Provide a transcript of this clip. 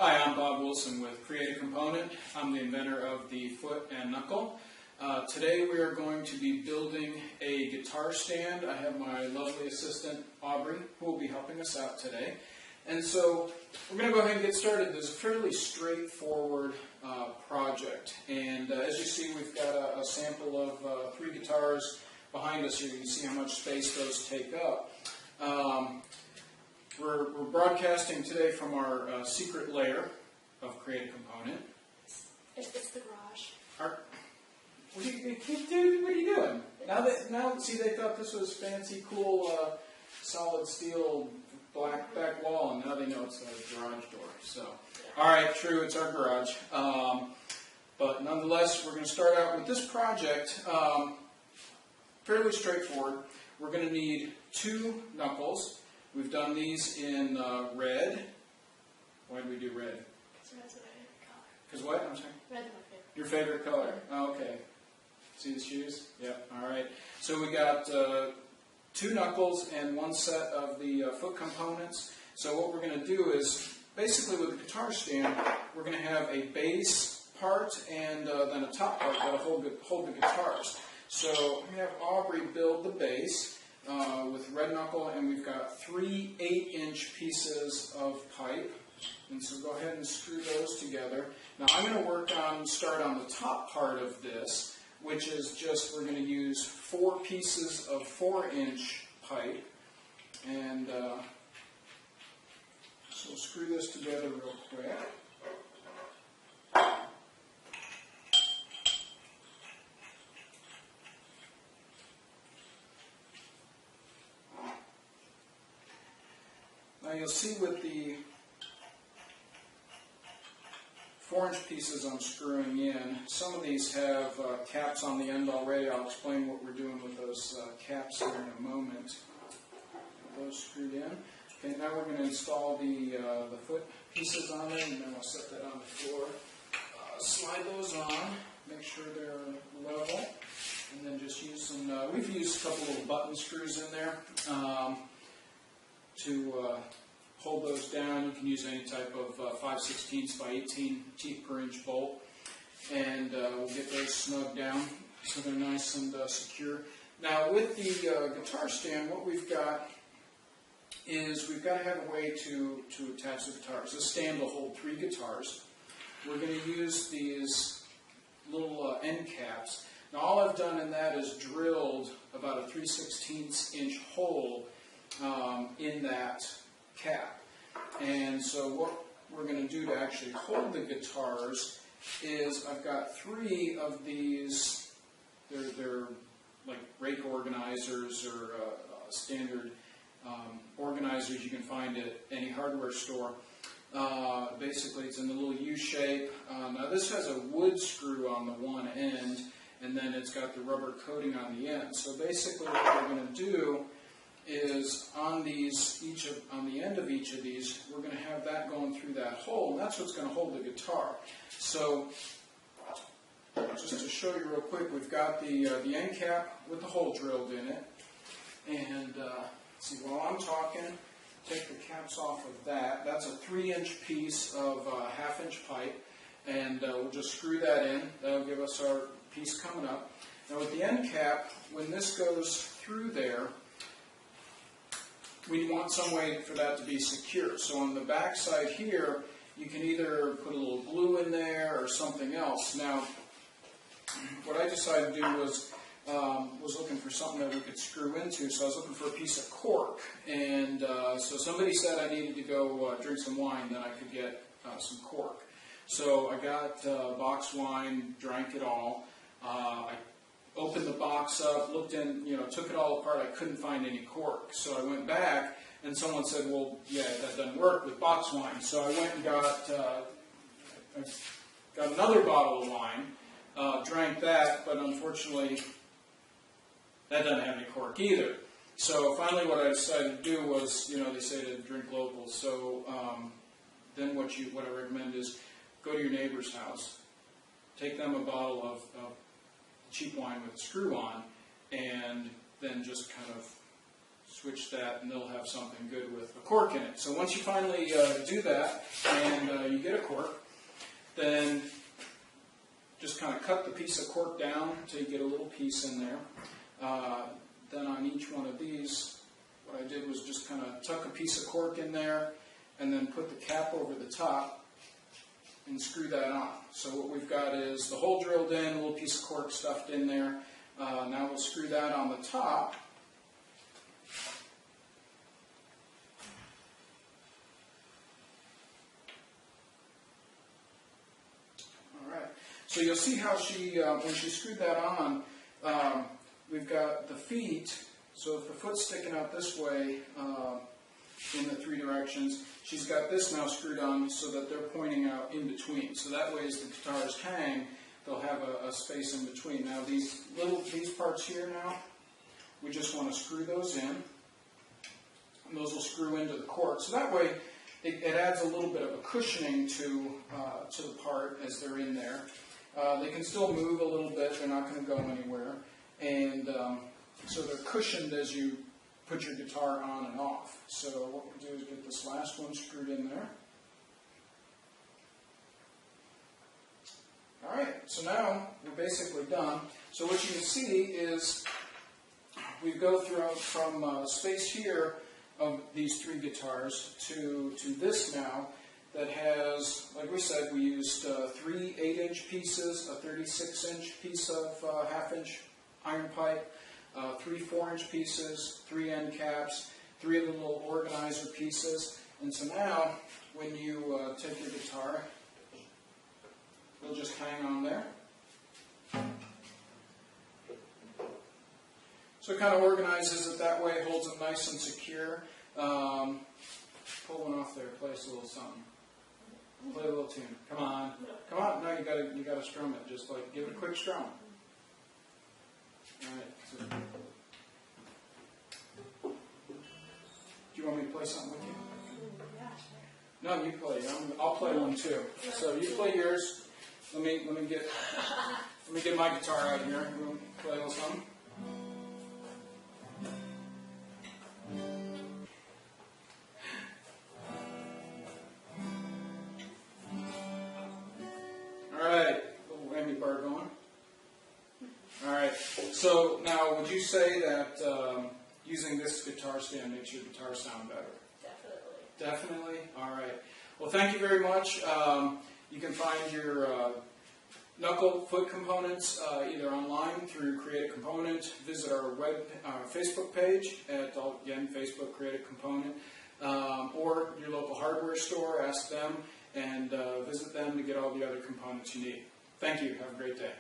Hi, I'm Bob Wilson with Create a Component. I'm the inventor of the foot and knuckle. Today we are going to be building a guitar stand. I have my lovely assistant Aubrey who will be helping us out today. And so we're going to go ahead and get started. This is a fairly straightforward project. And as you see, we've got a sample of 3 guitars behind us here. You can see how much space those take up. We're broadcasting today from our secret lair of Create a Component. It's the garage. What are you doing? Now, see, they thought this was fancy, cool, solid steel black back wall, and now they know it's a garage door. So, all right, true, it's our garage. But nonetheless, we're going to start out with this project. Fairly straightforward. We're going to need 2 knuckles. We've done these in red. Why do we do red? Because red's my favorite color. Because what? I'm sorry? Red's my favorite. Your favorite color. Oh, okay. See the shoes? Yep. All right. So we got 2 knuckles and 1 set of the foot components. So what we're going to do is, basically with the guitar stand, we're going to have a base part and then a top part that'll hold the guitars. So I'm going to have Aubrey build the base. With red knuckle, and we've got 3 8-inch pieces of pipe, and so go ahead and screw those together. Now I'm going to start on the top part of this, which is just, we're going to use 4 pieces of 4-inch pipe, and so we'll screw this together real quick. Now you'll see with the 4-inch pieces I'm screwing in, some of these have caps on the end already. I'll explain what we're doing with those caps here in a moment. Get those screwed in. Okay, now we're going to install the foot pieces on there, and then I'll set that on the floor. Slide those on, make sure they're level, and then just use some, we've used a couple little button screws in there. To hold those down. You can use any type of 5/16 by 18 teeth per inch bolt, and we'll get those snug down so they're nice and secure. Now with the guitar stand, what we've got is we've got to have a way to attach the guitars. This stand will hold 3 guitars. We're going to use these little end caps. Now all I've done in that is drilled about a 3/16 inch hole in that cap. And so what we're going to do to actually hold the guitars is I've got 3 of these, they're like rake organizers or standard organizers you can find at any hardware store. Basically it's in the little U shape. Now this has a wood screw on the one end, and then it's got the rubber coating on the end. So basically what we're going to do is on the end of each of these, we're going to have that going through that hole, and that's what's going to hold the guitar. So, just to show you real quick, we've got the end cap with the hole drilled in it, and see, while I'm talking, take the caps off of that. That's a 3-inch piece of 1/2-inch pipe, and we'll just screw that in. That'll give us our piece coming up. Now with the end cap, when this goes through there, we want some way for that to be secure. So on the back side here, you can either put a little glue in there or something else. Now, what I decided to do was looking for something that we could screw into, so I was looking for a piece of cork. And so somebody said I needed to go drink some wine, then I could get some cork. So I got box wine, drank it all. I opened the box up, looked in, took it all apart. I couldn't find any cork. So I went back, and someone said, well, yeah, that doesn't work with box wine. So I went and got another bottle of wine, drank that, but unfortunately, that doesn't have any cork either. So finally what I decided to do was, they say to drink local. So then what I recommend is go to your neighbor's house, take them a bottle of cheap wine with a screw on, and then just kind of switch that, and they'll have something good with a cork in it. So once you finally do that, and you get a cork, then just kind of cut the piece of cork down until you get a little piece in there. Then on each one of these, what I did was just kind of tuck a piece of cork in there, and then put the cap over the top, and screw that on. So what we've got is the hole drilled in, a little piece of cork stuffed in there. Now we'll screw that on the top. Alright, so you'll see how she, when she screwed that on, we've got the feet, so if the foot's sticking out this way in the three directions, she's got this now screwed on so that they're pointing out in between. So that way as the guitars hang, they'll have a space in between. Now these parts here now, we just want to screw those in. And those will screw into the cork. So that way it adds a little bit of a cushioning to the part as they're in there. They can still move a little bit. They're not going to go anywhere. And so they're cushioned as you put your guitar on and off. So what we'll do is get this last one screwed in there. Alright, so now we're basically done. So what you can see is we go through from space here of these three guitars to this now that has, like we said, we used 3 8-inch pieces, a 36-inch piece of half-inch iron pipe, 3 4-inch pieces, 3 end caps, 3 of the little organizer pieces. And so now, when you take your guitar, it'll just hang on there. So it kind of organizes it that way, holds it nice and secure. Pull one off there, play us a little something. Play a little tune. Come on. Come on. No, you gotta strum it. Just like give it a quick strum. Alright. So. Do you want me to play something with you? No, you play. I'll play one too. So you play yours. Let me get my guitar out here. We'll play a little something. All right, little whammy part going. All right. So now, would you say that using this guitar stand makes your guitar sound better? Definitely. Definitely? All right. Well, thank you very much. You can find your knuckle foot components either online through Create a Component. Visit our Facebook page at, again, Facebook Create a Component. Or your local hardware store, ask them, and visit them to get all the other components you need. Thank you. Have a great day.